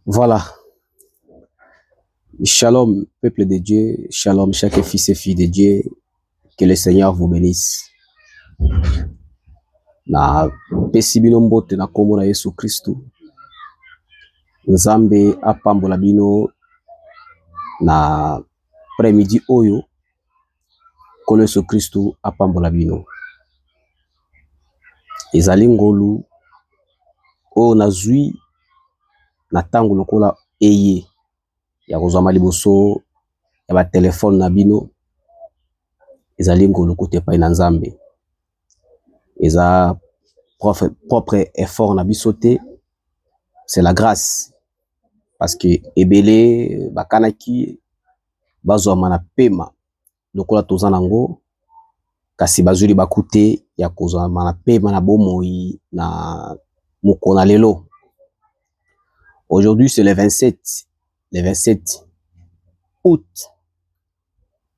Voilà. Shalom, peuple de Dieu. Shalom, chaque fils et fille de Dieu. Que le Seigneur vous bénisse. Na pesi bino mbote na kombo na Yesu Kristu. Nzambe apambola bino na après-midi oyo. Kolo Yesu Kristu apambola bino. Ezali ngolu oyo nazwi na tango lokola eye ya kozwa liboso ya ba telefone na bino. Ezali ngolu kote pa na Nzambe. Eza propre effort na bisote, c'est la grâce. Parce que ebele bakanaki bazwa mana pema lokola tozanango kasi bazuli bakute ya kozwa mana pema na bomoi na mukona lelo. Aujourd'hui c'est le 27 août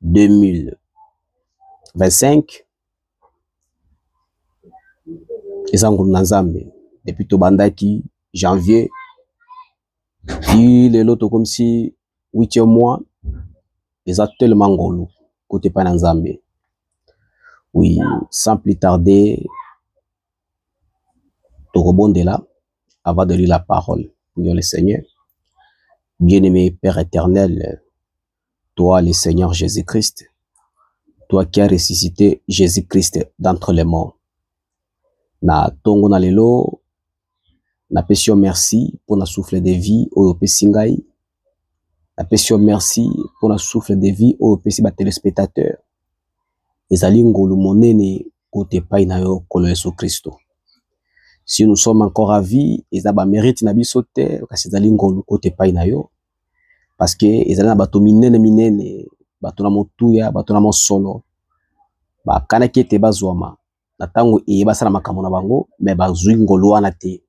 2025. Ezangulu na Nzambe depuis tobandaki janvier lelo to comme si 8e mois eza tellement ngolu côté pa na Nzambe. Oui, sans plus tarder to rebondela avant de lire la parole. Prions le Seigneur. Bien-aimé Père éternel, toi le Seigneur Jésus-Christ, toi qui as ressuscité Jésus-Christ d'entre les morts. Na tongo na lelo na pesio merci pour na souffle de vie au pesingai. Na pesio merci pour na souffle de vie au pesi ba téléspectateurs. Ezali ngolu monene kote pai na yo kolo Yesu Kristo. Si nous sommes encore à vie, ezaba mérite na biso te kasi ezali ngolu kote pai na yo parce que ezali na bato minene bato na motuya bato na mosolo ba kanaki ete bazwama na tango eyebasala makambo na bango me bazwi ngolu wana te.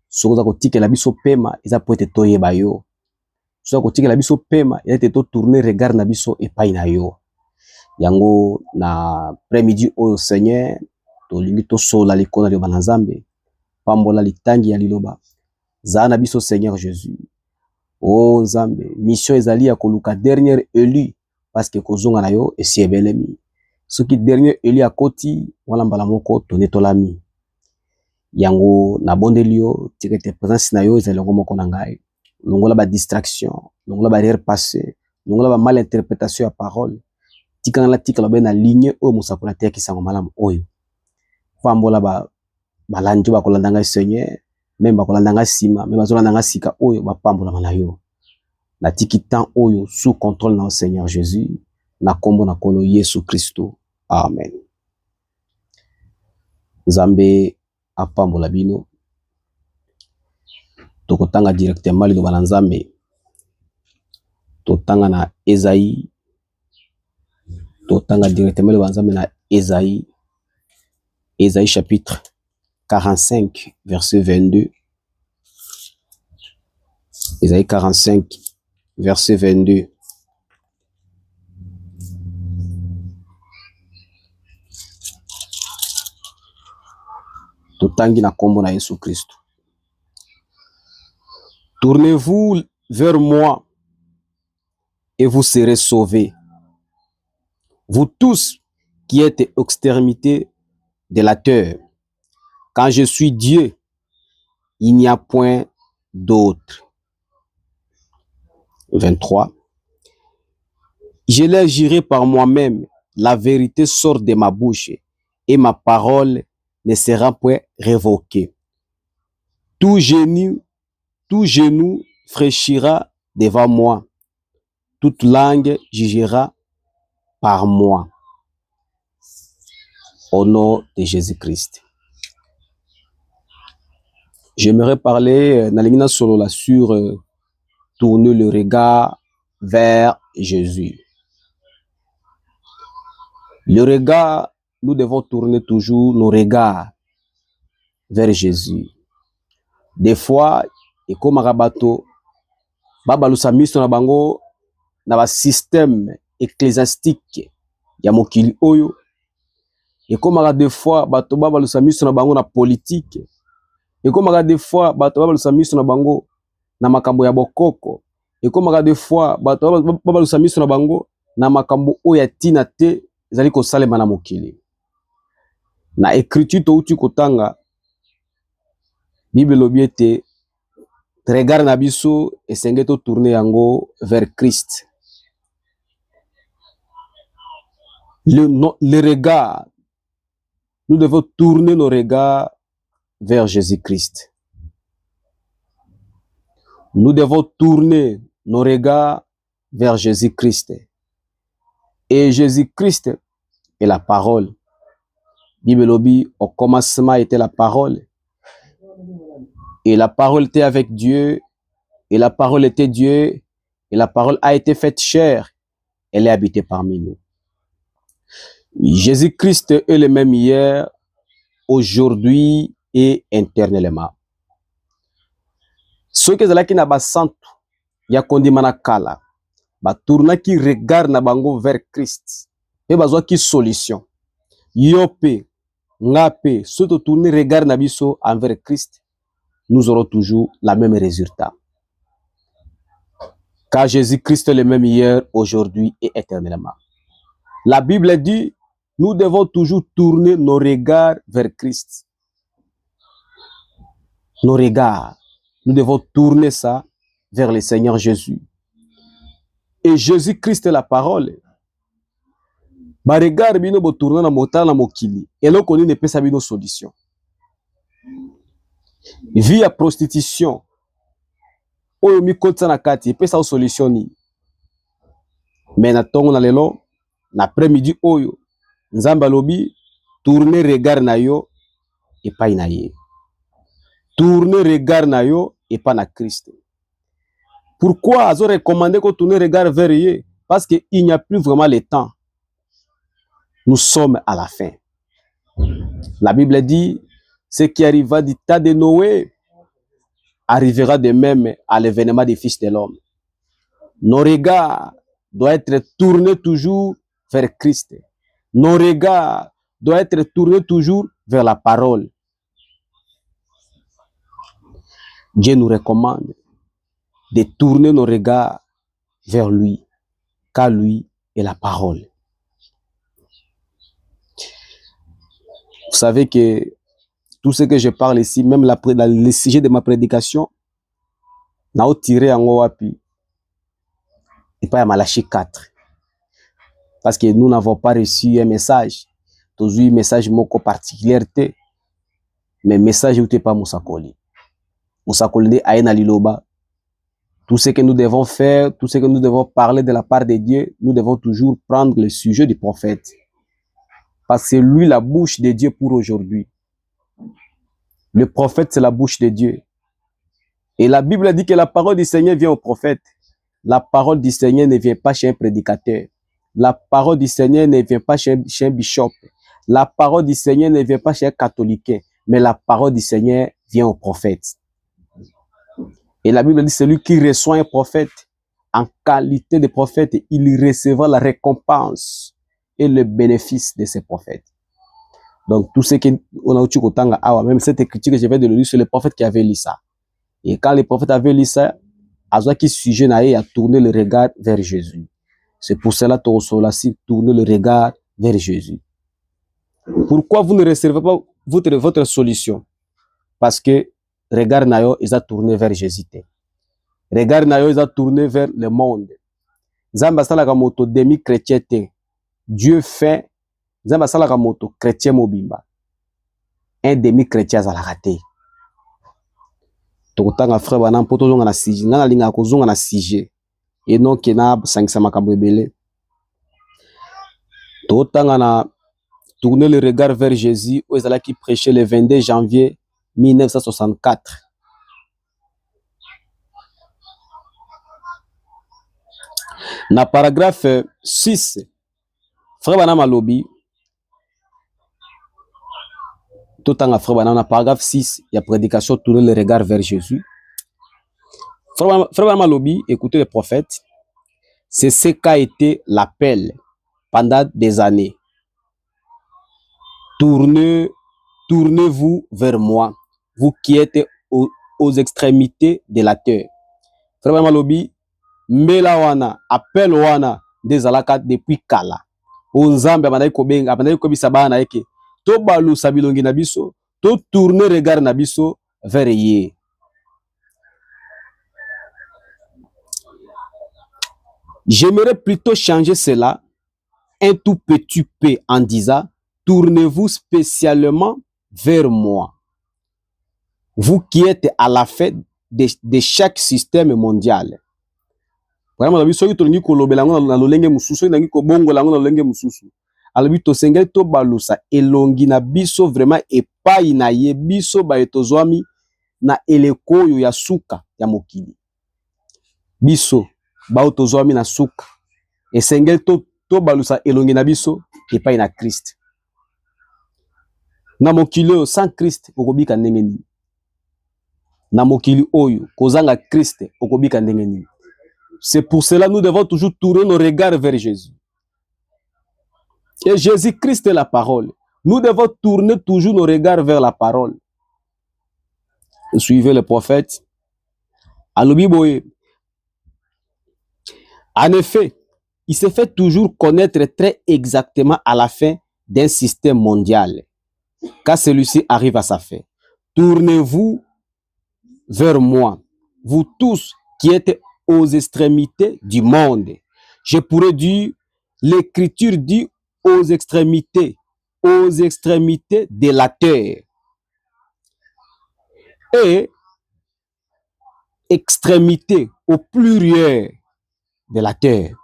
Sokoza kotikela biso pema eza po ete toyeba yo. Sokoza kotikela biso pema eza ete to tourner regard na biso epai na yo. Yango na après-midi oyo Seigneur tolingi tosola likona lyo bana Nzambe pambola litangi ya liloba za na biso Seigneur Jésus. Oh Nzambe mission ezali ya koluka dernier élu parce que kozonga na yo esi ebelemi. Soki dernier élu akoti wala mbala moko tonetolami. Yango na bondelio tikete présence na yo ezali moko na ngai. Longola ba distraction, longola ba erreur passé, longola ba mal interprétation ya parole. Tikana la tikala ba na ligne o musapona te kisango malamu oyo. Pambola ba balanjo ba kolanda ngai Seigneur, même ba kolanda ngai sima, même bazolanda ngai sika oyo ba pambola na yo. Na tiki temps oyo sous contrôle na Seigneur Jésus, na kombo na kolo Yesu Kristo. Amen. Nzambe apambola bino. Tokotanga directement liloba na Nzambe. Totanga na Esaïe. Totanga directement liloba na Nzambe na Esaïe. Esaïe chapitre 45 verset 22. Esaïe 45 verset 22. Totangi na kombo na Yesu Kristo. Tournez-vous vers moi et vous serez sauvés. Vous tous qui êtes extrémité de la terre. Quand je suis Dieu, il n'y a point d'autre. 23. Je leur j'irai par moi-même, la vérité sort de ma bouche et ma parole ne sera point révoquée. Tout genou fléchira devant moi. Toute langue jugera par moi. Au nom de Jésus-Christ. J'aimerais parler sur tourner le regard vers Jésus. Le regard, nous devons tourner toujours nos regards vers Jésus. Des fois, et comme Rabato, babalusa miso na bango na ba système ecclésiastique ya mokili oyo. Et comme des fois, bato babalusa miso na bango na politique. Et comme des fois, bato babalusa miso na bango na makambo ya bokoko. Et comme des fois, bato babalusa miso na bango na makambo oya tina te ezali ko salema na mokili. Na écriture to uti kotanga Bible lobi ete regard na biso esenge to tourner yango vers Christ. Le regard, nous devons tourner nos regards vers Jésus-Christ. Nous devons tourner nos regards vers Jésus-Christ. Et Jésus-Christ est la parole. Bible lobi, au commencement était la parole. Et la parole était avec Dieu. Et la parole était Dieu. Et la parole a été faite chair. Elle est habitée parmi nous. Jésus-Christ est le même hier, aujourd'hui et éternellement. Ceux qui sont là qui n'ont pas santo, ya kondimana kala, ba tourna qui regarde na bango vers Christ. Et bazwa qui solution. Yope, ngape, ceux qui tournent regard na biso envers Christ, nous aurons toujours la même résultat. Car Jésus-Christ est le même hier, aujourd'hui et éternellement. La Bible dit, nous devons toujours tourner nos regards vers Christ. Nos regards, nous devons tourner ça vers le Seigneur Jésus. Et Jésus-Christ est la parole. Ba regard bino bo tourner na motala na mokili. Et là on ne peut pas bino solution. Vie à prostitution. Oyo mi kotsa na kati pe sa solution ni. Mais na tongo na lelo na après-midi oyo Nzamba lobi tourner regard na yo et pas na ye. Tourner regard na yo et pas na Christ. Pourquoi azo recommandé qu'on tourne regard vers ye? Parce qu'il n'y a plus vraiment le temps. Nous sommes à la fin. La Bible dit ce qui arriva du temps de Noé arrivera de même à l'événement des fils de l'homme. Nos regards doivent être tournés toujours vers Christ. Nos regards doivent être tournés toujours vers la parole. Dieu nous recommande de tourner nos regards vers lui, car lui est la parole. Vous savez que tout ce que je parle ici, même le sujet de ma prédication, n'a tiré en Oapi et pas à Malachie 4. Parce que nous n'avons pas reçu un message. Tous un message moko particulier, mais message n'était pas Moussakoli. Moussakoli aïna liloba. Tout ce que nous devons faire, tout ce que nous devons parler de la part de Dieu, nous devons toujours prendre le sujet du prophète. Parce que c'est lui la bouche de Dieu pour aujourd'hui. Le prophète, c'est la bouche de Dieu. Et la Bible dit que la parole du Seigneur vient au prophète. La parole du Seigneur ne vient pas chez un prédicateur. La parole du Seigneur ne vient pas chez un bishop. La parole du Seigneur ne vient pas chez un catholique. Mais la parole du Seigneur vient au prophète. Et la Bible dit, celui qui reçoit un prophète en qualité de prophète, il recevra la récompense et le bénéfice de ces prophètes. Donc, tout ce qu'on a eu Kotanga, même cette écriture que je viens de lire, c'est le prophète qui avait lu ça. Et quand le prophète avait lu ça, Azoa qui sujet a tourné le regard vers Jésus. C'est pour cela que tu tourner le regard vers Jésus. Pourquoi vous ne recevez pas votre solution? Parce que regard nayo, ils ont tourné vers Jésus. Regard nayo, ils ont tourné vers le monde. Zamba salaka moto demi chrétien. Dieu fait Zamba salaka moto chrétien mobimba. Un demi chrétien za la raté. Tokotanga frère bana poto zonga na sije, ngana linga ko zonga na sije. Et non kena sangisa makambo ebele. Tokotanga na tourner le regard vers Jésus, où ils allaient qui prêchait le 22 janvier 1964. Na paragraphe 6, frère bana malobi, totanga frère bana na paragraphe 6, il y a prédication tourner le regard vers Jésus. Frère bana malobi, écoutez le prophète, c'est ce qu'a été l'appel pendant des années. Tournez-vous vers moi. vous qui êtes aux extrémités de la terre. Frère Malobi, mbela wana, appel wana, des alaka depuis kala. Onzambe abandai kobenga, abandai kobisa bana eke. To balu sabilongi na biso, to tourner regard na biso vers ye. J'aimerais plutôt changer cela un tout petit peu en disant, tournez-vous spécialement vers moi. Vous qui êtes à la fête de chaque système mondial. Vraiment, la biso tolingi kolobela ngo na lolenge mususu nangi ko bongo lango na lolenge mususu. Alabi to sengeli to balusa elongi na biso vraiment epai na ye biso ba etozwami na eleko yo ya suka ya mokili. Biso ba otozwami na suka. Esengeli to balusa elongi na biso epai na Christ. Na mokili oyo sans Christ okobika ndenge nini? Na mokili oyo kozanga Christ okobika ndenge nini? C'est pour cela que nous devons toujours tourner nos regards vers Jésus. Et Jésus-Christ est la parole. Nous devons tourner toujours nos regards vers la parole. Suivez le prophète. En effet, il se fait toujours connaître très exactement à la fin d'un système mondial, quand celui-ci arrive à sa fin. Tournez-vous vers moi, vous tous qui êtes aux extrémités du monde. Je pourrais dire, l'écriture dit aux extrémités de la terre. Et extrémité au pluriel de la terre.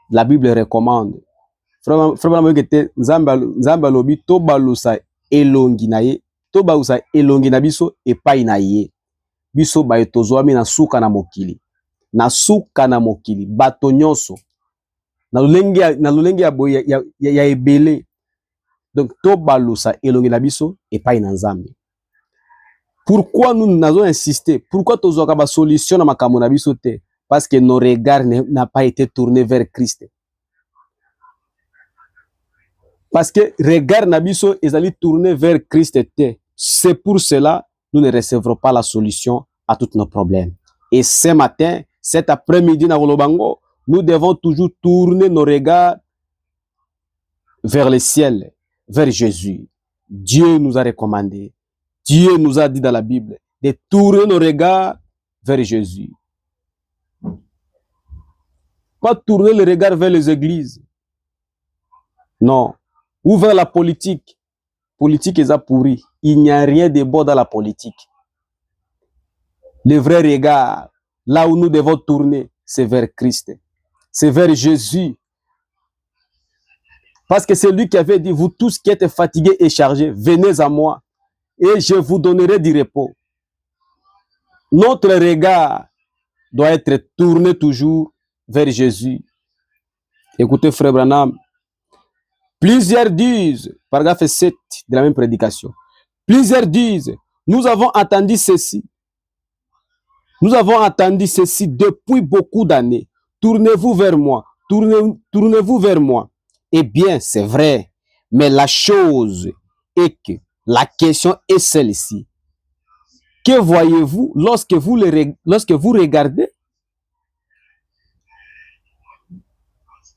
La Bible recommande. Nzamba lobi to balusa elongi na ye, to balusa elongi na biso epai na ye. Biso ba etozwami na suka na mokili. Na suka na mokili bato nyonso na lolenge ya ebele. Donc to balusa elongi na biso epai na Nzambe. Pourquoi nous avons insisté? Pourquoi tozwaka ba solution na makambo na biso te? Parce que nos regards n'a pas été tournés vers Christ. Parce que regard na biso ezali tourné vers Christ te. C'est pour cela nous ne recevrons pas la solution à tous nos problèmes. Et ce matin, cet après-midi, nous devons toujours tourner nos regards vers le ciel, vers Jésus. Dieu nous a recommandé, Dieu nous a dit dans la Bible de tourner nos regards vers Jésus. Pas tourner les regards vers les églises. Non. Ou vers la politique. Politique est pourri. Il n'y a rien de bon dans la politique. Le vrai regard, là où nous devons tourner, c'est vers Christ. C'est vers Jésus. Parce que c'est lui qui avait dit, vous tous qui êtes fatigués et chargés, venez à moi et je vous donnerai du repos. Notre regard doit être tourné toujours vers Jésus. Écoutez, frère Branham. Plusieurs disent, paragraphe 7 de la même prédication, plusieurs disent, nous avons entendu ceci. Nous avons entendu ceci depuis beaucoup d'années. Tournez-vous vers moi. Tournez-vous vers moi. Eh bien, c'est vrai. Mais la chose est que la question est celle-ci. Que voyez-vous lorsque vous regardez?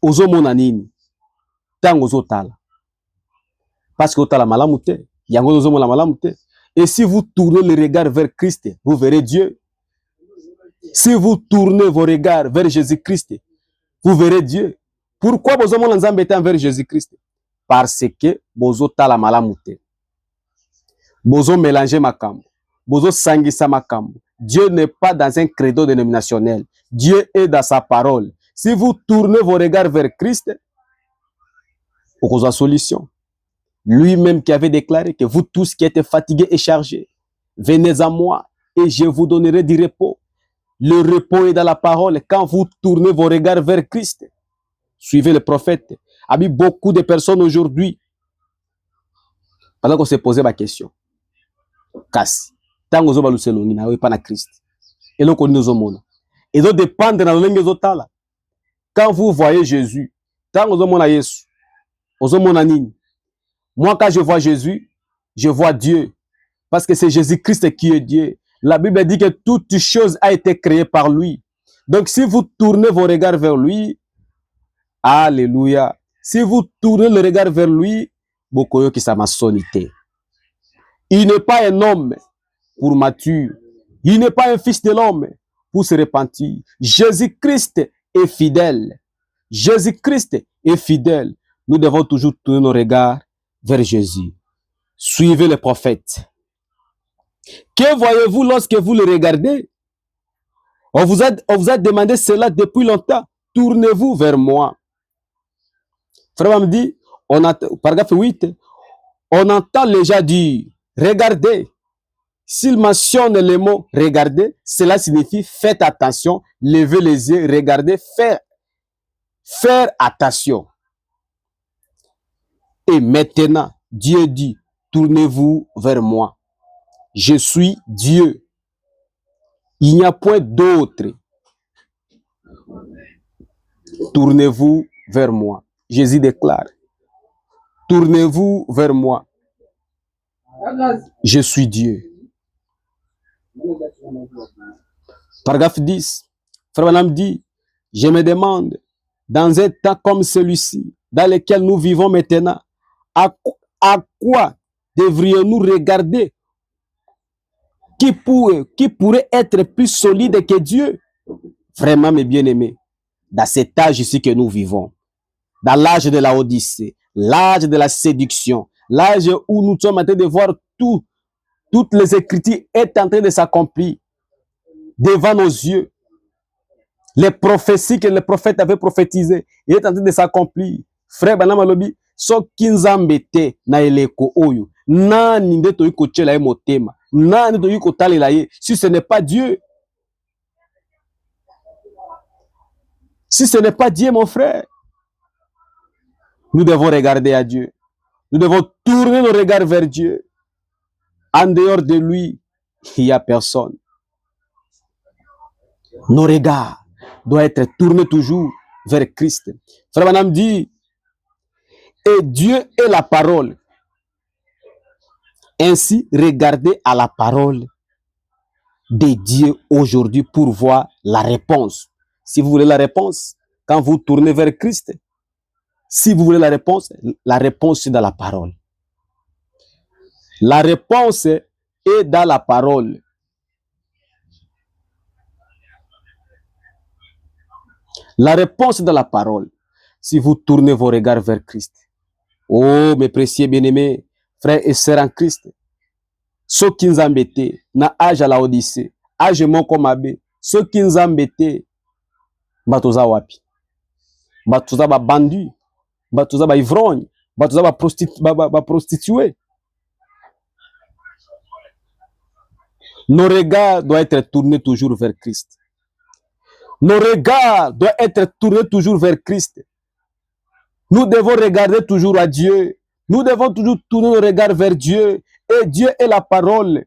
Ozomona nini? Tango ozotala. Parce que otala malamu te. Yango ozomona malamu te. Et si vous tournez le regard vers Christ, vous verrez Dieu. Si vous tournez vos regards vers Jésus-Christ, vous verrez Dieu. Pourquoi vous avez vers Jésus-Christ? Parce que vous avez la malamute. Vous avez mélangé ma cambo. Vous avez sanguissé ma cambo. Dieu n'est pas dans un credo dénominationnel. Dieu est dans sa parole. Si vous tournez vos regards vers Christ, vous avez la solution. Lui-même qui avait déclaré que vous tous qui êtes fatigués et chargés, venez à moi et je vous donnerai du repos. Le repos est dans la parole. Quand vous tournez vos regards vers Christ, suivez le prophète. Il y a beaucoup de personnes aujourd'hui, pendant qu'on s'est posé ma question, Kassi, tant que vous avez pas na Christ, et donc nous sommes et donc dépendre de la langue. Quand vous voyez Jésus, tant que vous avez Jésus, moi quand je vois Jésus, je vois Dieu. Parce que c'est Jésus-Christ qui est Dieu. La Bible dit que toute chose a été créée par lui. Donc si vous tournez vos regards vers lui, alléluia. Si vous tournez le regard vers lui, Bokoyo qui sa maçonnité. Il n'est pas un homme pour mature. Il n'est pas un fils de l'homme pour se repentir. Jésus-Christ est fidèle. Jésus-Christ est fidèle. Nous devons toujours tourner nos regards vers Jésus. Suivez les prophètes. Que voyez-vous lorsque vous le regardez? On vous a demandé cela depuis longtemps. Tournez-vous vers moi. Frère me dit, paragraphe 8, on entend les gens dire, regardez. S'il mentionne le mot regardez, cela signifie faites attention, levez les yeux, regardez, faire attention. Et maintenant, Dieu dit, tournez-vous vers moi. Je suis Dieu. Il n'y a point d'autre. Tournez-vous vers moi. Jésus déclare, tournez-vous vers moi. Je suis Dieu. Paragraphe 10. Frère Branham dit, je me demande, dans un temps comme celui-ci, dans lequel nous vivons maintenant, à quoi devrions-nous regarder qui pourrait être plus solide que Dieu? Vraiment, mes bien-aimés, dans cet âge ici que nous vivons, dans l'âge de la Odyssée, l'âge de la séduction, l'âge où nous sommes en train de voir toutes les Écritures est en train de s'accomplir devant nos yeux. Les prophéties que les prophètes avaient prophétisées est en train de s'accomplir. Frère Branham alobi, so kinzambete na eleko oyo. Nani nde toyi kochela ye motema. Nani toyi kotalela ye. Si ce n'est pas Dieu. Si ce n'est pas Dieu, mon frère. Nous devons regarder à Dieu. Nous devons tourner nos regards vers Dieu. En dehors de lui, il n'y a personne. Nos regards doivent être tournés toujours vers Christ. Frère Branham dit, et Dieu est la parole. Ainsi, regardez à la parole de Dieu aujourd'hui pour voir la réponse. Si vous voulez la réponse, quand vous tournez vers Christ, si vous voulez la réponse est dans la parole. La réponse est dans la parole. La réponse est dans la parole. Si vous tournez vos regards vers Christ. Oh, mes précieux bien-aimés, frères et sœurs en Christ. Ceux qui nous embêtent, na âge à la Odyssée, âge mon comme abbé, ceux qui nous embêtent, batoza wapi. Batoza ba bandu, batoza ba ivrogne, batoza ba prostituée. Nos regards doivent être tournés toujours vers Christ. Nos regards doivent être tournés toujours vers Christ. Nous devons regarder toujours à Dieu. Nous devons toujours tourner nos regards vers Dieu. Et Dieu est la parole.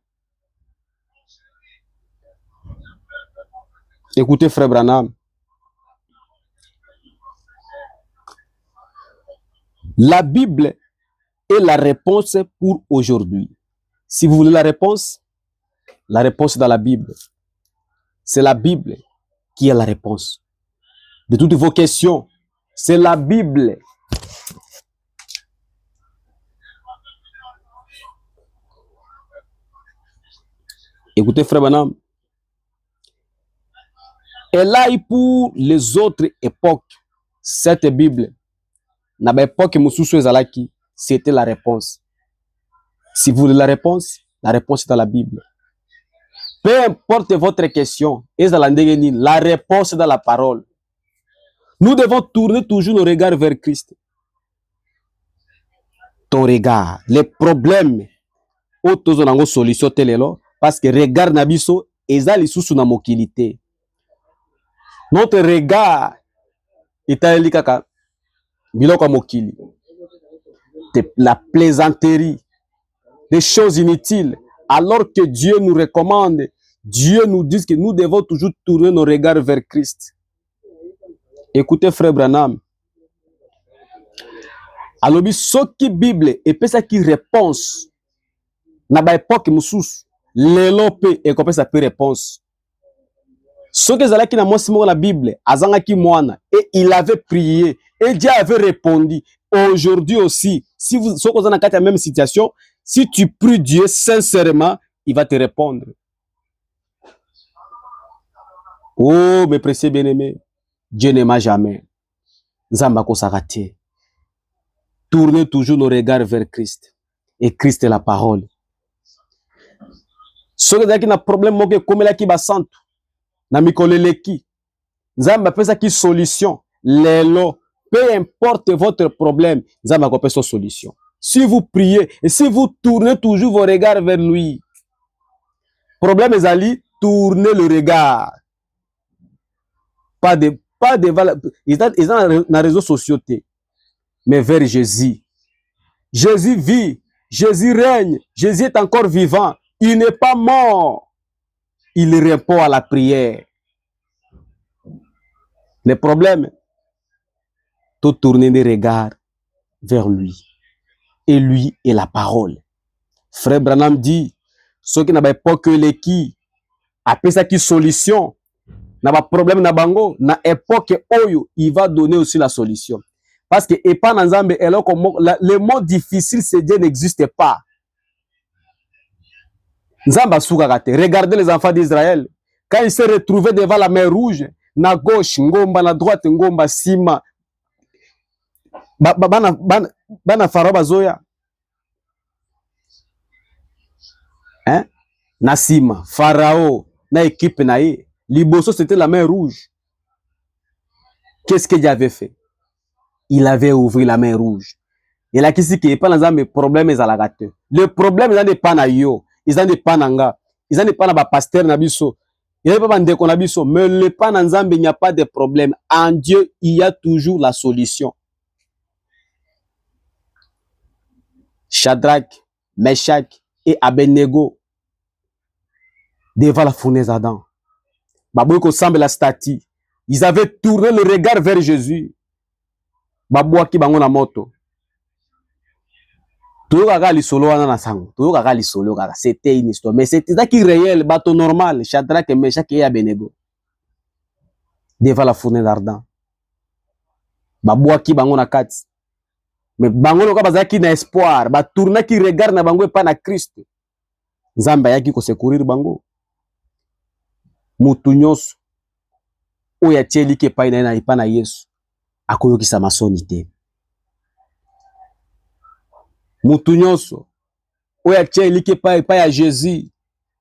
Écoutez, frère Branham. La Bible est la réponse pour aujourd'hui. Si vous voulez la réponse est dans la Bible. C'est la Bible qui est la réponse. De toutes vos questions, c'est la Bible. Écoutez, frère Branham. Et là, pour les autres époques, cette Bible, dans l'époque où c'était la réponse. Si vous voulez la réponse est dans la Bible. Peu importe votre question, la réponse est dans la parole. Nous devons tourner toujours nos regards vers Christ. Ton regard, les problèmes, solution parce que regard nabiso ezali susu na mokilité. Notre regard est kaka biloko mokili. La plaisanterie, des choses inutiles, alors que Dieu nous recommande, Dieu nous dit que nous devons toujours tourner nos regards vers Christ. Écoutez, frère Branham. Alors, ce qui Bible et puis ça qui réponse na ba époque mususu lelo pe ekopesa pe réponse. Ce que zalaki na mwasi moko na Bible azangaki mwana et il avait prié et Dieu avait répondu. Aujourd'hui aussi, si vous êtes dans la même situation, si tu pries Dieu sincèrement, il va te répondre. Oh, mes précieux bien-aimés, Dieu n'aima jamais. Nzamba kosakate. Tournez toujours nos regards vers Christ. Et Christ est la parole. Ce qui est un problème, c'est que ba santu na mikoleleki. Nzamba pesa ki solution. Lelo. Peu importe votre problème, Nzamba ko pesa solution. Si vous priez et si vous tournez toujours vos regards vers lui, problème ezali, tournez le regard. Pas de ils ont dans les réseaux sociaux, mais vers Jésus. Jésus vit, Jésus règne, Jésus est encore vivant, il n'est pas mort. Il répond à la prière. Le problème, tout tourner les regards vers lui. Et lui est la parole. Frère Branham dit, ceux qui n'avaient pas que les qui, après ça qui solution, n'a pas problème na bango, na époque oyo, il va donner aussi la solution. Parce que le mot difficile, c'est Dieu n'existe pas. Nzamba soukakate. Regardez les enfants d'Israël. Quand ils se retrouvaient devant la mer rouge, na gauche, ngomba, na droite, ngomba, sima. Bana Pharaon bazoya. Hein? Na sima, Pharaon, na équipe naïe. Liboso, c'était la mer rouge. Qu'est-ce que Dieu avait fait? Il avait ouvert la mer rouge. Et là, qu'est-ce qui est pas dans mes problèmes à la gâte. Le problème, ils n'ont pas na yo. Ils n'ont pas nanga. Ils n'ont pas na pasteur nabiso. Ils n'ont pas ndeko nabiso. Mais le pan nzambe, il n'y a pas de problème. En Dieu, il y a toujours la solution. Shadrach, Meshach et Abednego devant la fournaise Adam. Babouiko semble la statue. Ils avaient tourné le regard vers Jésus. Babouaki bango na moto. C'était une histoire. Mais c'était ça qui est réel, bateau normal. Shadrach, Meshach et Abednego. Devant la fournaise ardente. Babouaki bango na kati. Mais bango loka bazaki na espoir. Ba tourna qui regarde na bango et pas na Christ. Nzamba yaki ko secourir bango. Mutu nyonso oyo atieli ke epai na ye na epai na Yesu akoyokisa masoni te. Mutu nyonso oyo atieli ke epai ya Jésus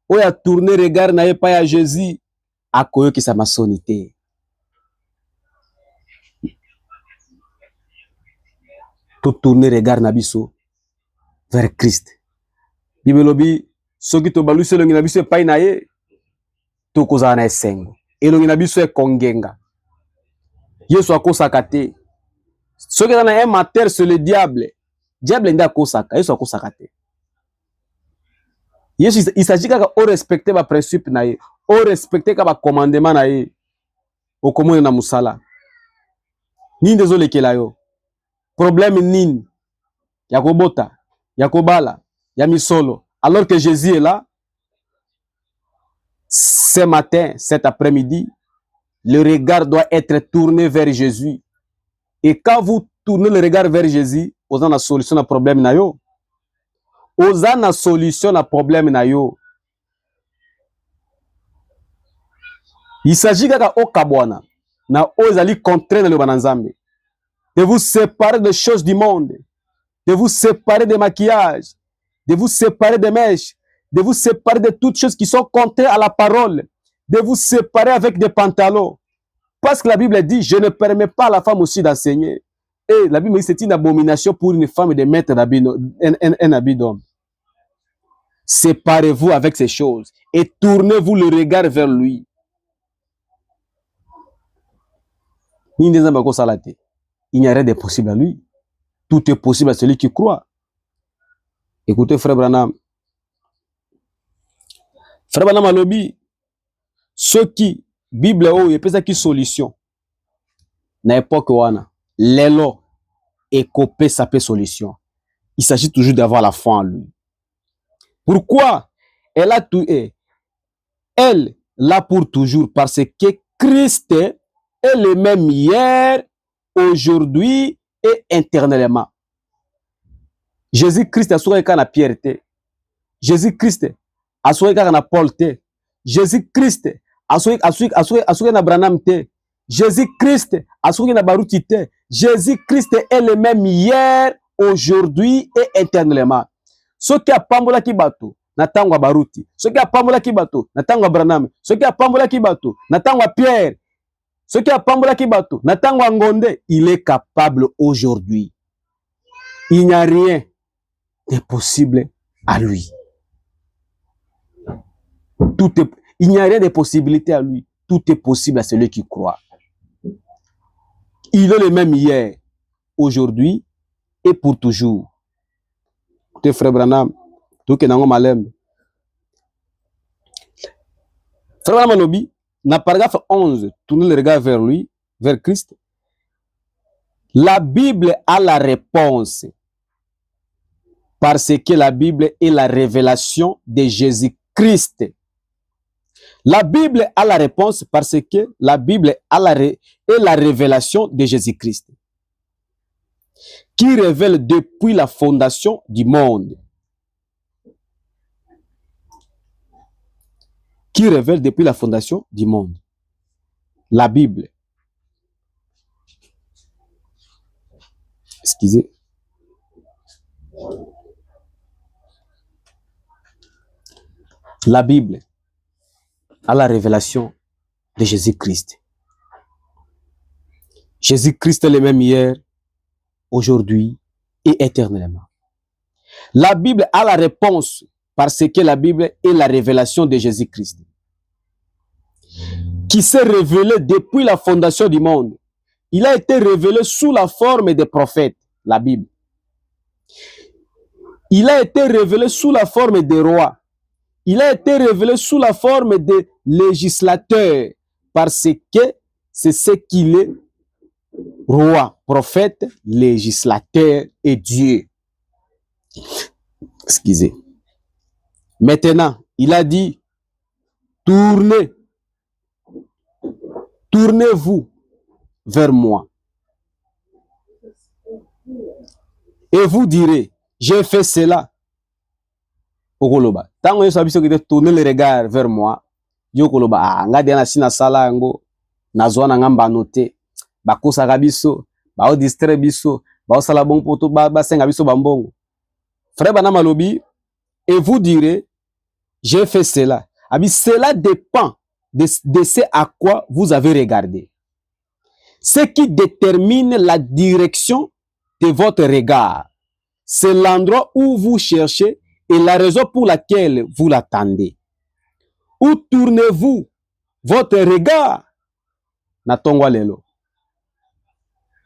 oyo atourne regard na ye epai ya Jésus akoyokisa masoni te. To tourner regard na biso vers Christ. Bible lobi soki to balusi elongi na biso epai na ye tokozala na esengo. Elongi na biso ekongenga. Yesu akosaka te. Soki eza na un mater sur le diable, diable nde akosaka, Yesu akosaka te. Yesu il s'agit kaka o respecter ba principe na ye, o respecter ka ba commandement na ye. Okomona na musala. Nini dezolekela yo? Problème nini? Ya kobota, ya kobala, ya misolo. Alors que Jésus est là, ce matin, cet après-midi, le regard doit être tourné vers Jésus. Et quand vous tournez le regard vers Jésus, vous avez la solution à problème na yo. Vous avez la solution à problème na yo. Il s'agit kaka okabwana na ozali contraire le bananzambe. De vous séparer des choses du monde, de vous séparer des maquillages, de vous séparer des mèches, de vous séparer de toutes choses qui sont contraires à la parole, de vous séparer avec des pantalons. Parce que la Bible dit, je ne permets pas à la femme aussi d'enseigner. Et la Bible dit, c'est une abomination pour une femme de mettre un habit d'homme. Séparez-vous avec ces choses et tournez-vous le regard vers lui. Il n'y a rien de possible à lui. Tout est possible à celui qui croit. Écoutez, frère Branham. Frère Branham alobi, ceux qui, Bible ou et pesa qui solution. Na époque wana, lelo et copé sa solution. Il s'agit toujours d'avoir la foi en lui. Pourquoi? Elle a tout, elle l'a pour toujours, parce que Christ est le même hier, aujourd'hui et éternellement. Jésus-Christ a sauvé quand la Pierre te. Jésus-Christ a sauvé quand la Paul te. Jésus-Christ a sauvé quand Abraham te. Jésus-Christ a sauvé quand Baruti te. Jésus-Christ est le même hier, aujourd'hui et éternellement. Ce qui a pambola ki bato na tango Baruti, ce qui a pambola ki bato na tango Abraham, ce qui a pambola ki bato na tango Pierre, ce qui a pambola ki bato na tango Ngonde, il est capable aujourd'hui. Il n'y a rien d'impossible à lui. Il n'y a rien de possibilité à lui. Tout est possible à celui qui croit. Il est le même hier, aujourd'hui et pour toujours. Écoutez, frère Branham, tout que nango malem. Frère Branham Lobi, dans paragraphe 11, tournez le regard vers lui, vers Christ. La Bible a la réponse. Parce que la Bible est la révélation de Jésus-Christ. La Bible a la réponse parce que la Bible est la révélation de Jésus-Christ, qui révèle depuis la fondation du monde. Qui révèle depuis la fondation du monde. La Bible. Excusez. La Bible à la révélation de Jésus-Christ. Jésus-Christ est le même hier, aujourd'hui et éternellement. La Bible a la réponse parce que la Bible est la révélation de Jésus-Christ, qui s'est révélé depuis la fondation du monde. Il a été révélé sous la forme des prophètes, la Bible. Il a été révélé sous la forme des rois. Il a été révélé sous la forme de législateurs, parce que c'est ce qu'il est, roi, prophète, législateur et Dieu. Excusez. Maintenant, il a dit, tournez-vous vers moi. Et vous direz, j'ai fait cela. Okoloba. Tant que vous avez tourné le regard vers moi, Yokoloba, ah, ngadiana sina sala ngo, nazwana ngamba note, bakosa gabiso, bao distre biso, bao sala bon poto, ba senga biso bambongo. Frère Branham Lobi, et vous direz, j'ai fait cela. Abi, cela dépend de ce à quoi vous avez regardé. Ce qui détermine la direction de votre regard, c'est l'endroit où vous cherchez et la raison pour laquelle vous l'attendez. Où tournez-vous votre regard? Natongwa lelo.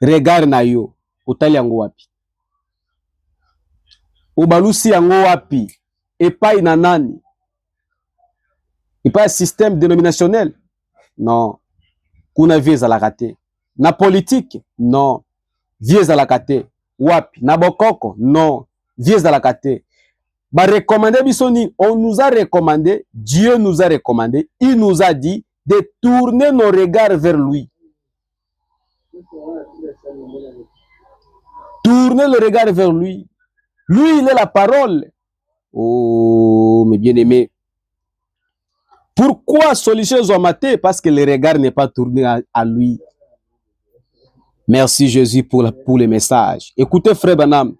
Regard na yo, utali yango wapi? Ubalusi yango wapi? Epai na nani? Epai système dénominationnel? Non. Kuna vie ezalaka te. Na politique? Non. Vie ezalaka te. Wapi? Na bokoko? Non. Vie ezalaka te. Bah, recommander bisoni, on nous a recommandé, Dieu nous a recommandé, il nous a dit de tourner nos regards vers lui. Tourner le regard vers lui. Lui, il est la parole. Oh, mes bien-aimés. Pourquoi solution zomaté? Parce que le regard n'est pas tourné à lui. Merci Jésus pour les messages. Écoutez, frère Branham.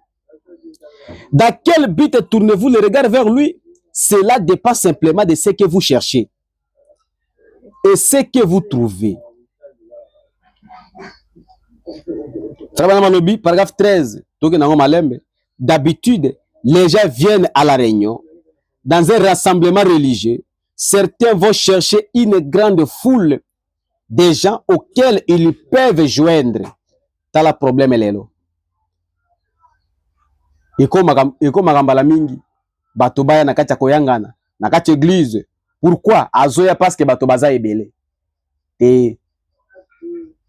Dans quel but tournez-vous le regard vers lui? Cela dépend simplement de ce que vous cherchez et ce que vous trouvez. Paragraphe 13. D'habitude, les gens viennent à la réunion. Dans un rassemblement religieux, certains vont chercher une grande foule de gens auxquels ils peuvent joindre. T'as le problème, Lélo. Eko magambala mingi bato baya na kati ya koyangana na kati église. Pourquoi? Azoya parce que bato baza ebele. Et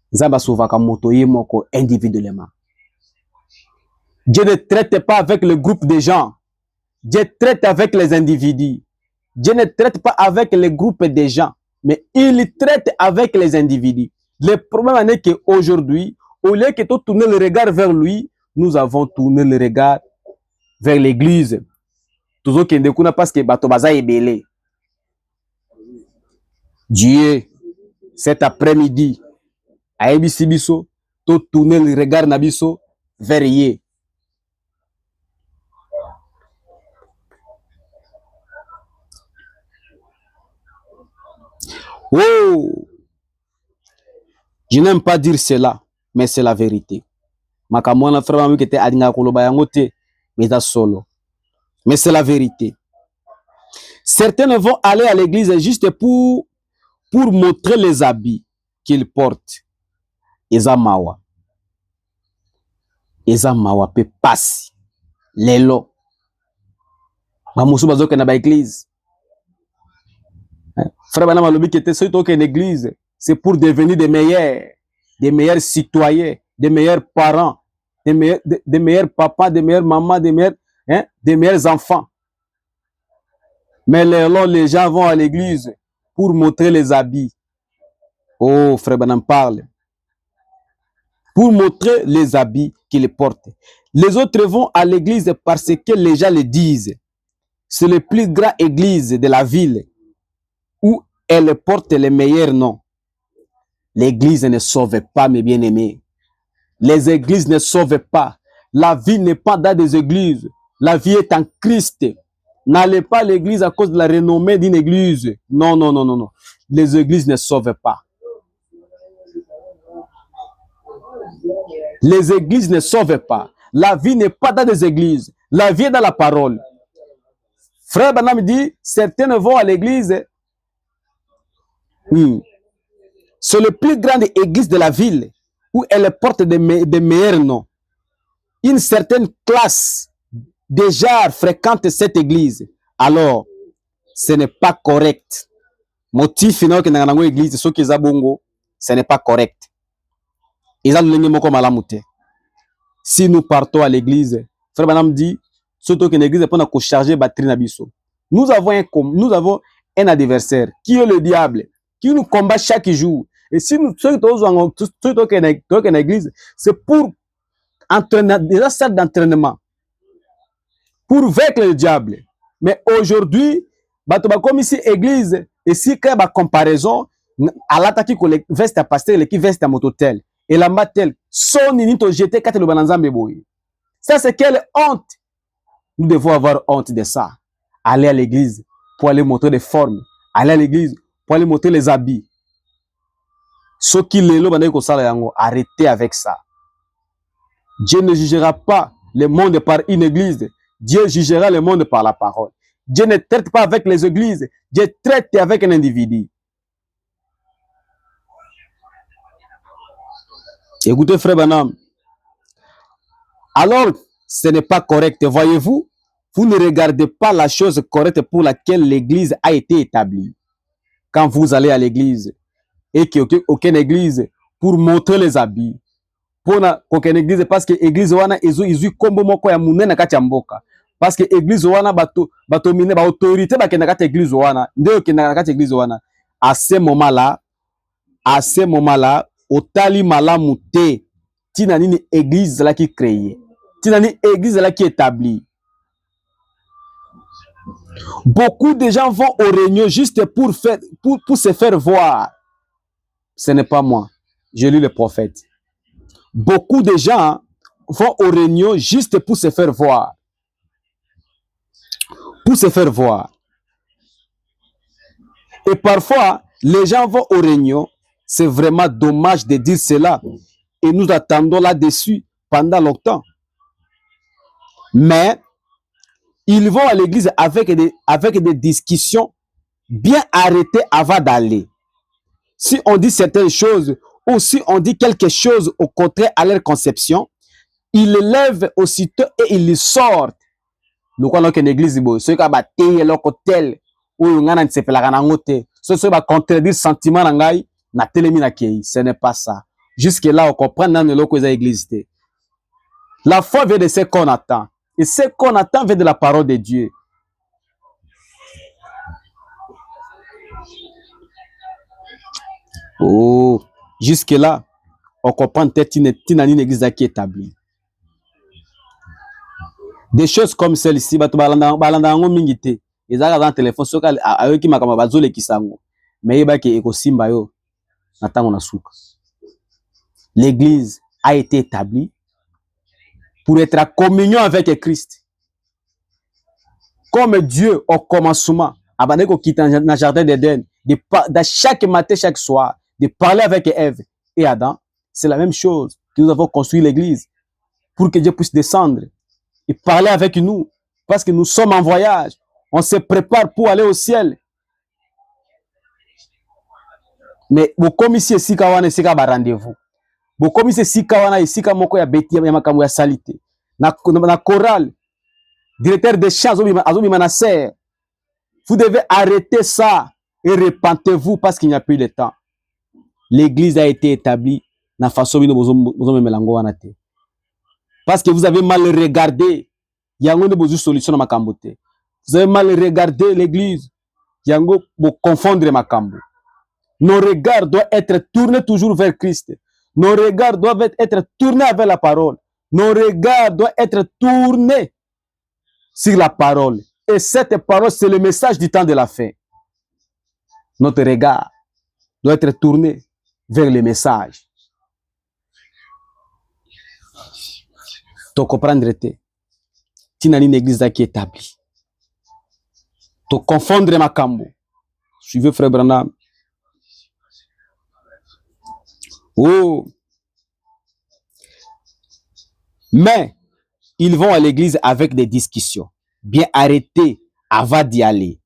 Nzamba souvaka moto yemoko individuellement. Dieu ne traite pas avec le groupe de gens. Dieu traite avec les individus. Dieu ne traite pas avec les groupes de gens, mais il traite avec les individus. Le problème est qu'aujourd'hui, au lieu que de tourner le regard vers lui, nous avons tourné le regard vers l'église. Toujours qu'il ne connaît pas ce que Batobaza est belé. Dieu, cet après-midi, à Ebisibiso, tout tourner le regard Nabiso vers Yé. Oh! Je n'aime pas dire cela, mais c'est la vérité. Makamwana frère qui était adinga koloba yangote, mais solo. Mais c'est la vérité. Certains vont aller à l'église juste pour montrer les habits qu'ils portent. Eza mawa pe passe. Lelo. Mamusu bazoke na ba église. Frère Bana Malobi qui était ceux qui une église, c'est pour devenir des meilleurs citoyens, des meilleurs parents, des meilleurs papas, des meilleures mamans, des meilleurs enfants. Mais les gens vont à l'église pour montrer les habits. Oh, frère Banam parle. Pour montrer les habits qu'ils portent. Les autres vont à l'église parce que les gens le disent. C'est la plus grande église de la ville où elle porte les meilleurs noms. L'église ne sauve pas, mes bien-aimés. Les églises ne sauvent pas. La vie n'est pas dans des églises. La vie est en Christ. N'allez pas à l'église à cause de la renommée d'une église. Non, non, non, non, non. Les églises ne sauvent pas. Les églises ne sauvent pas. La vie n'est pas dans des églises. La vie est dans la parole. Frère Banam dit, certains vont à l'église. C'est la plus grande église de la ville où elle porte des meilleurs noms. Une certaine classe déjà fréquente cette église. Alors, ce n'est pas correct. Motif final que dans l'église, ceux qui bongo, ce n'est pas correct. Si nous partons à l'église, Frère Banam dit, surtout que l'église est pour nous charger batterie nabiso. Nous avons un adversaire qui est le diable, qui nous combat chaque jour. Et si nous sommes dans l'église, c'est pour entraîner, déjà salle d'entraînement, pour vaincre le diable. Mais aujourd'hui, comme ici l'église, et si il y a une comparaison, à l'attaque qui veste à pasteur, qui veste à mototel, et la matel, son inito jeté quatre le bananzambe boy. Ça c'est quelle honte. Nous devons avoir honte de ça. Aller à l'église pour aller montrer les formes, aller à l'église pour aller montrer les habits. Ce qui arrêtez avec ça. Dieu ne jugera pas le monde par une église. Dieu jugera le monde par la parole. Dieu ne traite pas avec les églises. Dieu traite avec un individu. Écoutez, frère Banam. Alors, ce n'est pas correct. Voyez-vous, vous ne regardez pas la chose correcte pour laquelle l'église a été établie. Quand vous allez à l'église, et qu'aucune église, pour montrer les habits, pour aucune église, parce que l'église wana izu kombo moko ya munene kati ya mboka. Parce que l'église wana bato mine ba autorité ba kenda kati église wana, ndio kenda kati église wana. À ce moment-là, otali malamu te. Tina nini église là qui créée. Tina nini église là qui établie. Beaucoup de gens vont aux réunions juste pour se faire voir. Ce n'est pas moi. Je lis le prophète. Beaucoup de gens vont aux réunions juste pour se faire voir. Pour se faire voir. Et parfois, les gens vont aux réunions. C'est vraiment dommage de dire cela. Et nous attendons là-dessus pendant longtemps. Mais, ils vont à l'église avec des discussions bien arrêtées avant d'aller. Si on dit certaines choses ou si on dit quelque chose au contraire à leur conception, ils lèvent aussitôt et ils sortent. Nous croyons qu'une église, ceux qui ont battu leur côté, ou ils ont fait la ganangote, ceux qui ont contredit sentiment nangai, na telemi na kei. Ce n'est pas ça. Jusque là, on comprend dans l'église. La foi vient de ce qu'on attend. Et ce qu'on attend vient de la parole de Dieu. Oh, jusque-là, on comprend peut-être une église qui est établie. Des choses comme celle-ci, balanda ngo mingite. Ezaka dans téléphone soka ayoki makama bazole kisango. Mais yeba ke ekosimba yo na tango na suka. L'église a été établie pour être en communion avec Christ. Comme Dieu au commencement, abandonné ko quitter dans le jardin d'Éden, de chaque matin, chaque soir, de parler avec Ève et Adam, c'est la même chose que nous avons construit l'église pour que Dieu puisse descendre et parler avec nous, parce que nous sommes en voyage. On se prépare pour aller au ciel. Mais comme ici, c'est un rendez-vous. Comme ici, c'est un bêtise, ya salité. Na chorale, directeur des chants, vous devez arrêter ça et repentez-vous parce qu'il n'y a plus de temps. L'église a été établie na façon parce que vous avez mal regardé. Yango ne besoin solution na makambo te. Vous avez mal regardé l'église. Yango bo confondre makambo. Nos regards doivent être tournés toujours vers Christ. Nos regards doivent être tournés vers la parole. Nos regards doivent être tournés sur la parole. Et cette parole, c'est le message du temps de la fin. Notre regard doit être tourné vers le message. Tu comprendre te. Tu n'as une église qui est établie. Tu confondre makambo. Suivez frère Branham. Oh. Mais ils vont à l'église avec des discussions. Bien arrêtez avant d'y aller.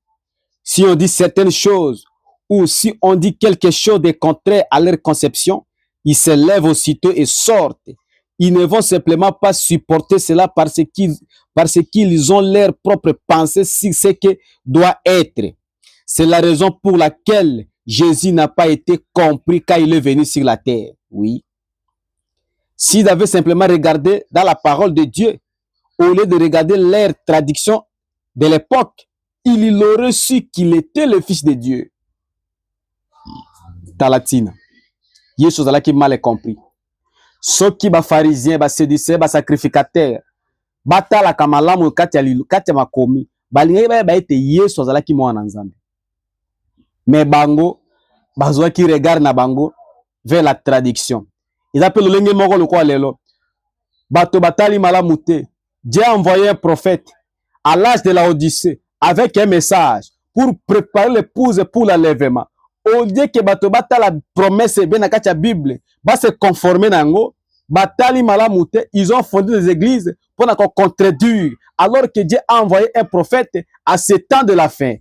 Si on dit certaines choses ou si on dit quelque chose de contraire à leur conception, ils se lèvent aussitôt et sortent. Ils ne vont simplement pas supporter cela parce qu'ils ont leur propre pensée sur ce que doit être. C'est la raison pour laquelle Jésus n'a pas été compris quand il est venu sur la terre. Oui. S'ils avaient simplement regardé dans la parole de Dieu, au lieu de regarder leur traduction de l'époque, il aurait su qu'il était le Fils de Dieu. Talatina. Yesu là qui mal compris. Ceux qui ba pharisiens, ba sédiceurs, ba sacrificateurs, batala kamalamu kati ya makomi, balingi ba ete Yesu là qui mwana nzambe. Mais bango bazwa qui regarde na bango vers la traduction. Ils appellent le moko le quoi lelo. Bato batali malamu te. Dieu a envoyé un prophète à l'âge de la Odyssée avec un message pour préparer l'épouse pour l'enlèvement. Au lieu que bato batala promesse bien na kati ya Bible, ba se conformer nango, batali malamu te, ils ont fondé des églises pour contredire, alors que Dieu a envoyé un prophète à ce temps de la fin.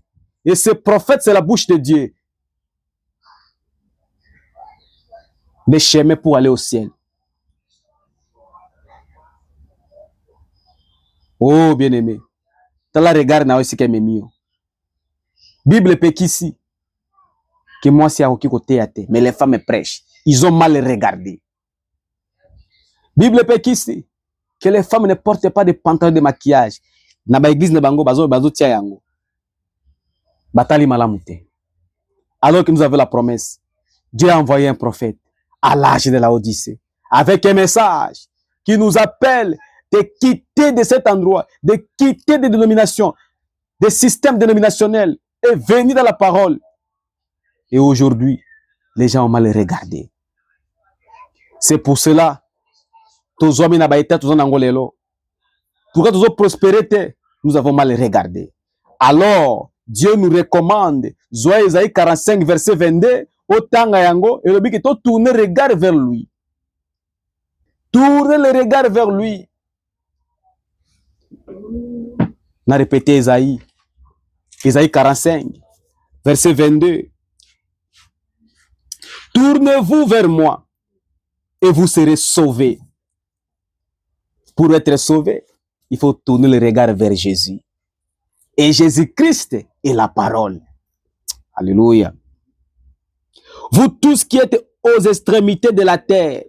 Et ce prophète, c'est la bouche de Dieu. Le chemin pour aller au ciel. Oh, bien-aimé. Tu la regardes na aussi que memio. Bible peut qu'ici. Que moi, c'est à qui côté à terre. Mais les femmes prêchent. Ils ont mal regardé. Bible peut qu'ici. Que les femmes ne portent pas de pantalons de maquillage. Na ba église na bango bazo tia yango. Batali malamute. Alors que nous avons la promesse. Dieu a envoyé un prophète à l'âge de la Odyssée. Avec un message qui nous appelle de quitter de cet endroit, de quitter des dénominations, des systèmes dénominationnels et venir dans la parole. Et aujourd'hui, les gens ont mal regardé. C'est pour cela, tous hommes na baïta, tous en angolelo. Pour que tous prospérité, nous avons mal regardé. Alors, Dieu nous recommande, Zoé Isaïe 45, verset 22, au tanga yango, et le but est de tourner le regard vers lui. Tournez le regard vers lui. On a répété Isaïe 45, verset 22. Tournez-vous vers moi et vous serez sauvés. Pour être sauvé, il faut tourner le regard vers Jésus. Et Jésus-Christ est la parole. Alléluia. Vous tous qui êtes aux extrémités de la terre,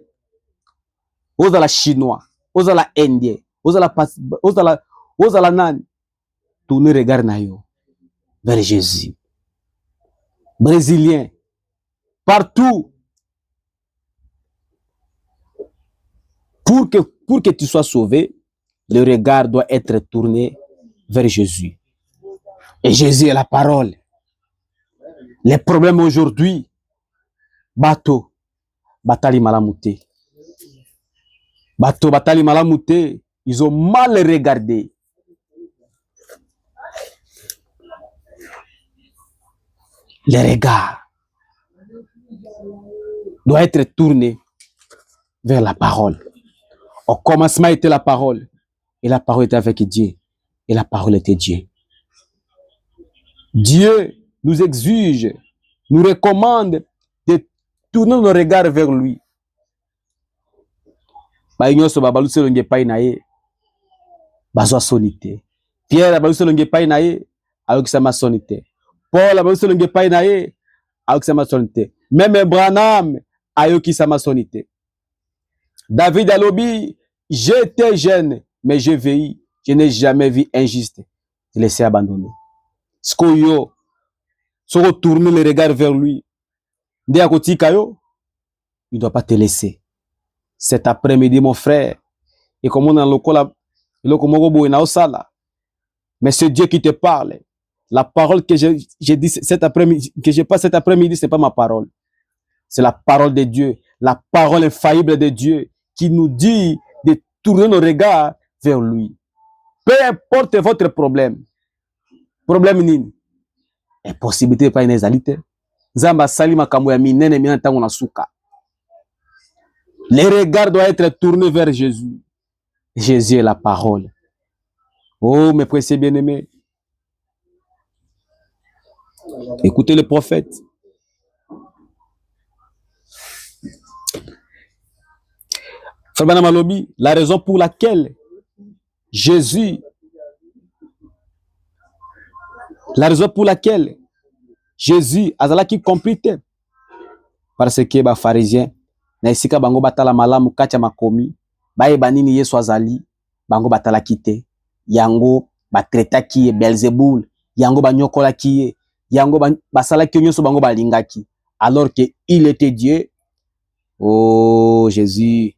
aux la chinois, aux la indien, aux la nan, tournez le regard vers Jésus. Brésiliens, partout. Pour que tu sois sauvé, le regard doit être tourné vers Jésus. Et Jésus est la parole. Les problèmes aujourd'hui, bateau, batali malamouté. Bateau, batali malamouté, ils ont mal regardé. Les regards doivent être tournés vers la parole. Au commencement était la parole. Et la parole était avec Dieu. Et la parole était Dieu. Dieu nous exige, nous recommande de tourner nos regards vers lui. Pierre Paul même Branham ayoki sama sonité. David alobi, j'étais jeune, mais je vieillis. Je n'ai jamais vu injuste. Je laissé abandonner. Skoyo, se retourner le regard vers lui. Il ne doit pas te laisser. Cet après-midi, mon frère, et comme on a le mais c'est Dieu qui te parle. La parole que j'ai dit cet après-midi, que je passe cet après-midi, c'est pas ma parole. C'est la parole de Dieu, la parole infaillible de Dieu qui nous dit de tourner nos regards vers lui. Peu importe votre problème. Problème nini? Impossibilité pas une exalité. Zamba salima kamoya minene mina tango na suka. Les regards doivent être tournés vers Jésus. Jésus est la parole. Oh, mes précieux bien-aimés. Écoutez le prophète. Frère Malobi, la raison pour laquelle Jésus, azalaki complète, parce que les pharisiens, na isika bango batala malamu kacha makomi, baye banini Yesu azali, bango batala kite, yango batreta ki Belzebul, yango banyokola ki, yango basala ki nyoso bango balingaki, alors que il était Dieu. Oh Jésus,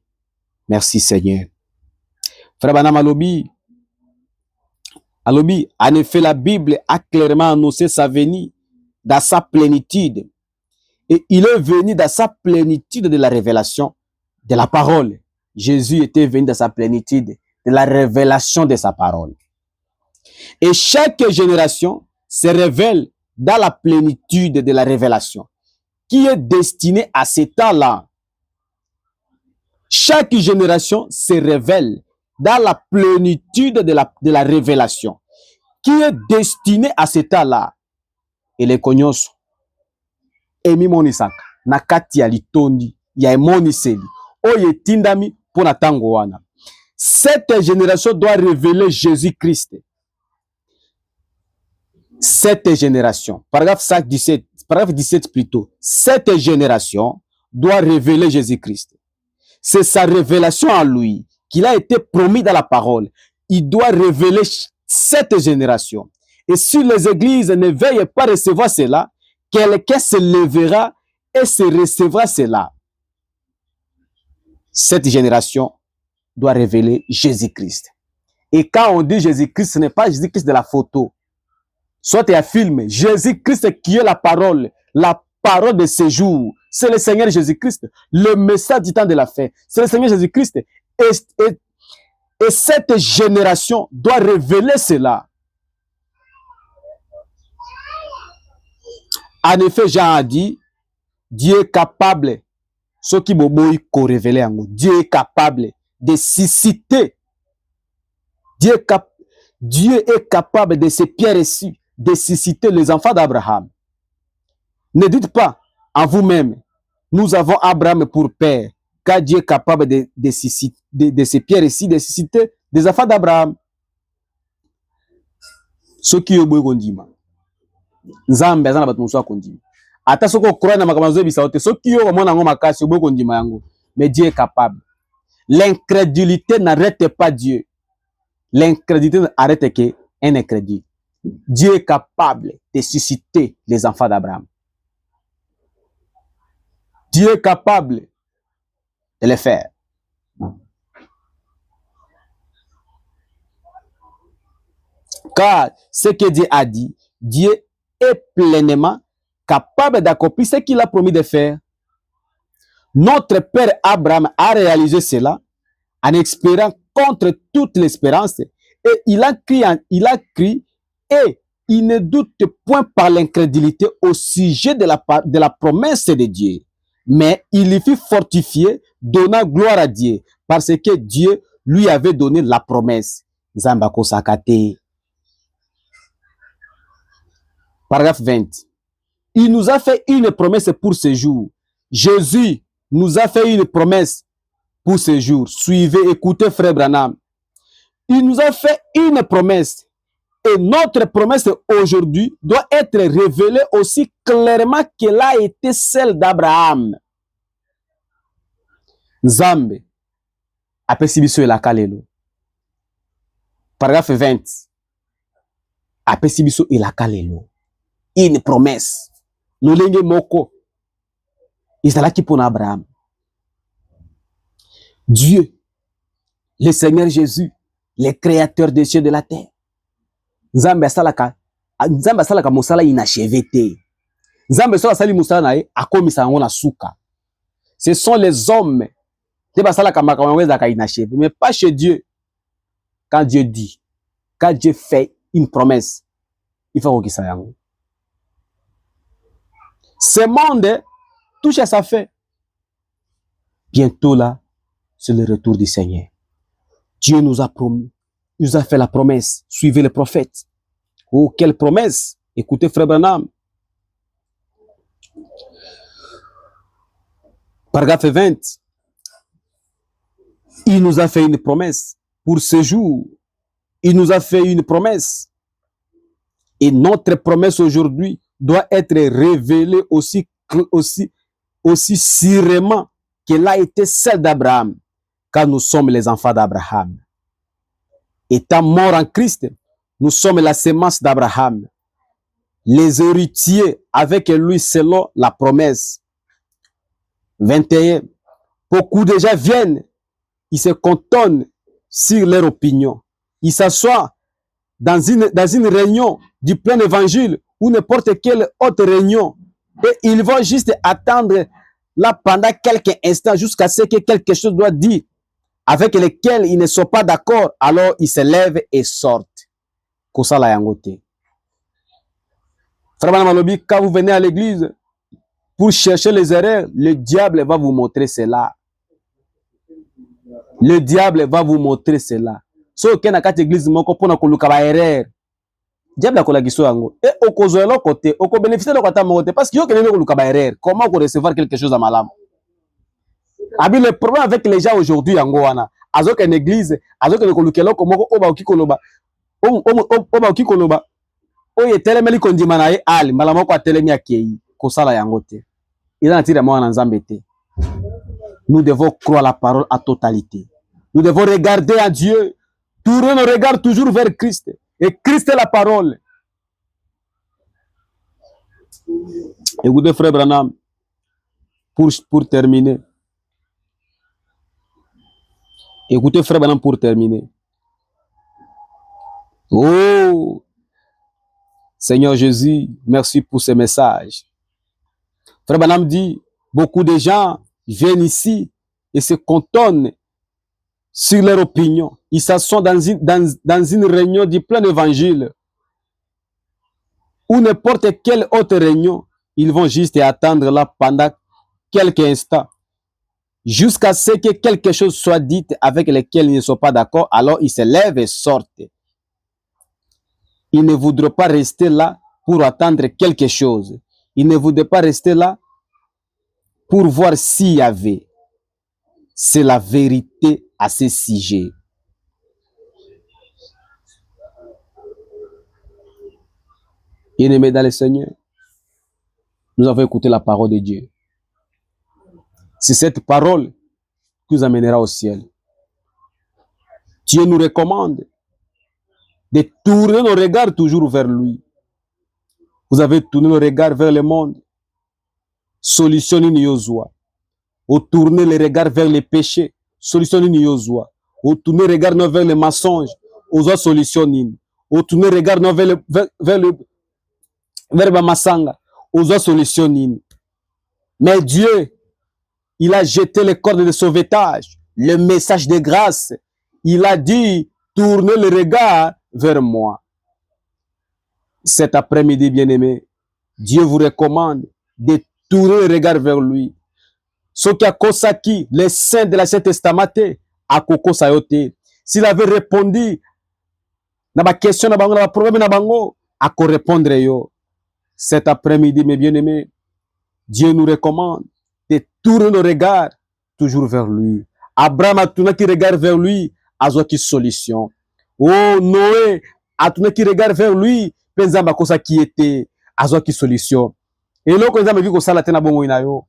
merci Seigneur. Frère Banam alobi, en effet la Bible a clairement annoncé sa venue dans sa plénitude. Et il est venu dans sa plénitude de la révélation de la parole. Jésus était venu dans sa plénitude de la révélation de sa parole. Et chaque génération se révèle dans la plénitude de la révélation qui est destinée à ce temps-là. Chaque génération se révèle dans la plénitude de la révélation qui est destinée à ce temps-là. Et les cognos emi monisaka na kati ya litondi ya emoniseli oye tindami pour na tango wana. Cette génération doit révéler Jésus-Christ. Cette génération, paragraphe 17 plutôt, cette génération doit révéler Jésus-Christ. C'est sa révélation à lui qu'il a été promis dans la parole. Il doit révéler cette génération. Et si les églises ne veillent pas à recevoir cela, quelqu'un se lèvera et se recevra cela. Cette génération doit révéler Jésus-Christ. Et quand on dit Jésus-Christ, ce n'est pas Jésus-Christ de la photo. Soit il y a film, Jésus-Christ qui est la parole de ce jour. C'est le Seigneur Jésus-Christ, le message du temps de la fin. C'est le Seigneur Jésus-Christ. Et cette génération doit révéler cela. En effet, Jean a dit, Dieu est capable, ce qui m'a révélé, Dieu est capable de susciter. Dieu est capable de ces pierres reçues, de susciter les enfants d'Abraham. Ne dites pas en vous-même, nous avons Abraham pour père, car Dieu est capable de ces pierres reçues, de susciter des enfants d'Abraham. Ce qui est bon, Nzambe azana batu muso akondima. Ata soko croire na makambo bisa ote soki yo mona ngo makasi obo kondima yango. Mais Dieu est capable. L'incrédulité n'arrête pas Dieu. L'incrédulité arrête que un incrédule. Dieu est capable de susciter les enfants d'Abraham. Dieu est capable de le faire. Car ce que Dieu a dit, Dieu est pleinement capable d'accomplir ce qu'il a promis de faire. Notre père Abraham a réalisé cela en espérant contre toute l'espérance et il a crié et il ne doute point par l'incrédulité au sujet de la promesse de Dieu. Mais il y fut fortifié, donnant gloire à Dieu, parce que Dieu lui avait donné la promesse. Zambako Sakate. Paragraphe 20. Il nous a fait une promesse pour ce jour. Jésus nous a fait une promesse pour ce jour. Suivez, écoutez, frère Branham. Il nous a fait une promesse. Et notre promesse aujourd'hui doit être révélée aussi clairement qu'elle a été celle d'Abraham. Nzambe apesi biso elaka lelo. Paragraphe 20. Apesi biso elaka lelo. Une promesse. Lolenge moko. Ezalaki pour Abraham. Dieu, le Seigneur Jésus, le créateur des cieux et de la terre. Nzambe asalaka mosala inachevé te. Nzambe so asali mosala na ye akomisa yango na suka. Ce sont les hommes qui basalaka makambo ezaka inachevé, mais pas chez Dieu. Quand Dieu dit, quand Dieu fait une promesse, il faut kokisa yango. Ce monde touche à sa fin. Bientôt là, c'est le retour du Seigneur. Dieu nous a promis, il nous a fait la promesse. Suivez les prophètes. Oh, quelle promesse! Écoutez, frère Branham. Paragraphe 20. Il nous a fait une promesse pour ce jour. Il nous a fait une promesse. Et notre promesse aujourd'hui doit être révélée aussi sûrement qu'elle a été celle d'Abraham, car nous sommes les enfants d'Abraham. Étant morts en Christ, nous sommes la sémence d'Abraham, les héritiers avec lui selon la promesse. 21. Beaucoup de gens viennent, ils se cantonnent sur leur opinion. Ils s'assoient dans une réunion du plein évangile ou n'importe quelle autre réunion et ils vont juste attendre là pendant quelques instants jusqu'à ce que quelque chose doit dire avec lequel ils ne sont pas d'accord, alors ils se lèvent et sortent. Kosala yangote. Frère Malobi, quand vous venez à l'église pour chercher les erreurs, le diable va vous montrer cela. Le diable va vous montrer cela. So que na kati église moko pona koluka ba erreur. Diable akola giso yango. Et okozo elo côté, oko bénéficier de kota mote parce que yo kelele koluka ba erreur. Comment on recevoir quelque chose à malam? Abi le problème avec les gens aujourd'hui yango wana. Azoka en église, azoka le kolukelo komoko oba okikoloba. Oba okikoloba. Oye telemeli kondima na ye ali mbala moko atelemi akei kosala yango te. Il a tiré moi na Nzambe te. Nous devons croire la parole à totalité. Nous devons regarder à Dieu. Tourner nos regards toujours vers Christ. Et Christ est la parole. Écoutez, frère Branham, pour terminer. Écoutez, frère Branham, pour terminer. Oh, Seigneur Jésus, merci pour ce message. Frère Branham dit, beaucoup de gens viennent ici et se cantonnent sur leur opinion. Ils s'assoient dans une réunion du plein évangile ou n'importe quelle autre réunion. Ils vont juste attendre là pendant quelques instants jusqu'à ce que quelque chose soit dit avec lequel ils ne sont pas d'accord. Alors ils se lèvent et sortent. Ils ne voudraient pas rester là pour attendre quelque chose. Ils ne voudraient pas rester là pour voir s'il y avait. C'est la vérité à ce sujet. Bien-aimés dans le Seigneur, nous avons écouté la parole de Dieu. C'est cette parole qui nous amènera au ciel. Dieu nous recommande de tourner nos regards toujours vers lui. Vous avez tourné nos regards vers le monde. Solution ni yozwa. Tourner les regards vers les péchés. Solution nini yozwa. Tourner les regards vers les mensonges. Ozwa solution nini. Tourner les regards vers le masanga. Ozwa solution nini. Mais Dieu, il a jeté les cordes de sauvetage, le message de grâce. Il a dit, tournez le regard vers moi. Cet après-midi, bien-aimé, Dieu vous recommande de tourner le regard vers lui. Ce qui a kosaki, les saints de l'Ancien Testament, a koko sayote. S'il avait répondu, na ba question, na ba problème, na bango, a ko répondre yo. Cet après-midi, mes bien-aimés, Dieu nous recommande de tourner nos regards toujours vers lui. Abraham a tourné qui regarde vers lui, a qui solution. Oh, Noé a tourné qui regarde vers lui, pensant que ça qui était, a qui solution. Et là, quand ils ont vu que ça l'a tenu bon inayo.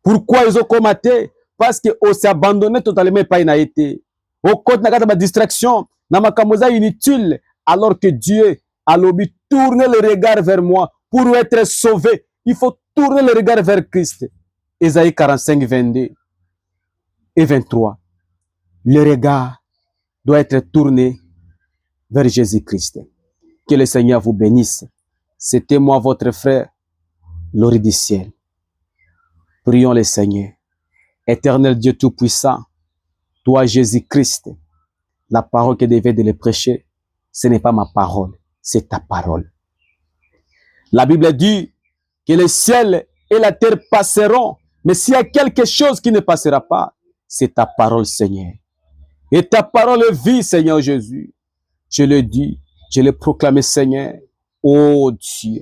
Pourquoi ils ont commenté? Parce que on s'est abandonné totalement pas il a été. Au compte n'a pas de distraction, n'a pas de inutile, alors que Dieu a l'objet tourner le regard vers moi pour être sauvé. Il faut tourner le regard vers Christ. Ésaïe 45, 22 et 23. Le regard doit être tourné vers Jésus-Christ. Que le Seigneur vous bénisse. C'était moi, votre frère, Laurie du ciel. Prions le Seigneur. Éternel Dieu Tout-Puissant, toi Jésus-Christ, la parole que devait de le prêcher, ce n'est pas ma parole, c'est ta parole. La Bible dit que le ciel et la terre passeront, mais s'il y a quelque chose qui ne passera pas, c'est ta parole, Seigneur. Et ta parole est vie, Seigneur Jésus. Je le dis, je le proclame, Seigneur. Oh Dieu,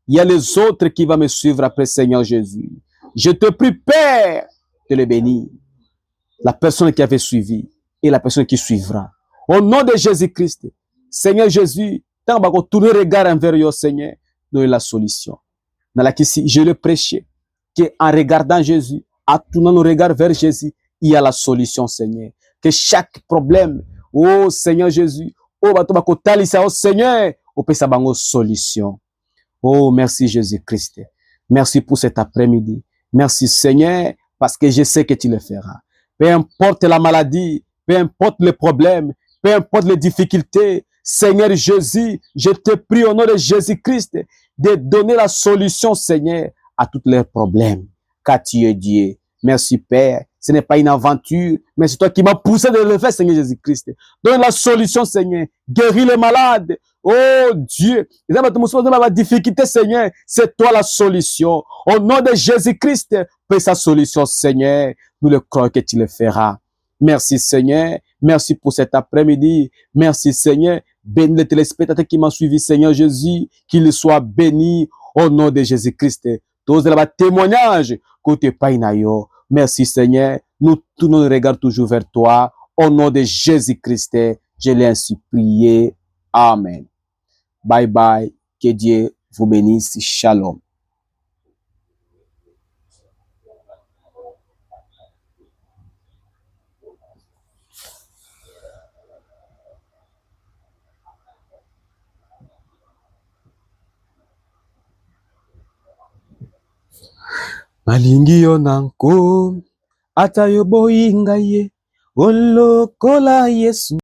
il y a les autres qui vont me suivre après, Seigneur Jésus. Je te prie, Père, de le bénir. La personne qui avait suivi et la personne qui suivra. Au nom de Jésus-Christ, Seigneur Jésus, tant que tu tournes le regard envers yo, Seigneur, donne la solution. Dans la question, je le prêchais, qu'en regardant Jésus, en tournant nos regards vers Jésus, il y a la solution, Seigneur. Que chaque problème, oh Seigneur Jésus, oh Seigneur, on peut savoir solution. Oh, merci Jésus-Christ. Merci pour cet après-midi. Merci Seigneur, parce que je sais que tu le feras. Peu importe la maladie, peu importe les problèmes, peu importe les difficultés, Seigneur Jésus, je te prie au nom de Jésus-Christ de donner la solution, Seigneur, à tous les problèmes. Car tu es Dieu. Merci Père. Ce n'est pas une aventure, mais c'est toi qui m'as poussé de le faire, Seigneur Jésus-Christ. Donne la solution, Seigneur. Guéris les malades. Oh Dieu. La difficulté, Seigneur, c'est toi la solution. Au nom de Jésus-Christ, fais sa solution, Seigneur. Nous le croyons que tu le feras. Merci, Seigneur. Merci pour cet après-midi. Merci, Seigneur. Bénis les téléspectateurs qui m'ont suivi, Seigneur Jésus. Qu'ils soient bénis au nom de Jésus-Christ. Tous les témoignages, côté Painayo. Merci Seigneur, nous tournons le regard toujours vers toi. Au nom de Jésus-Christ, je l'ai ainsi prié. Amen. Bye bye. Que Dieu vous bénisse. Shalom. Malingi yo nanko, ata yo boyinga ye, olokola Yesu.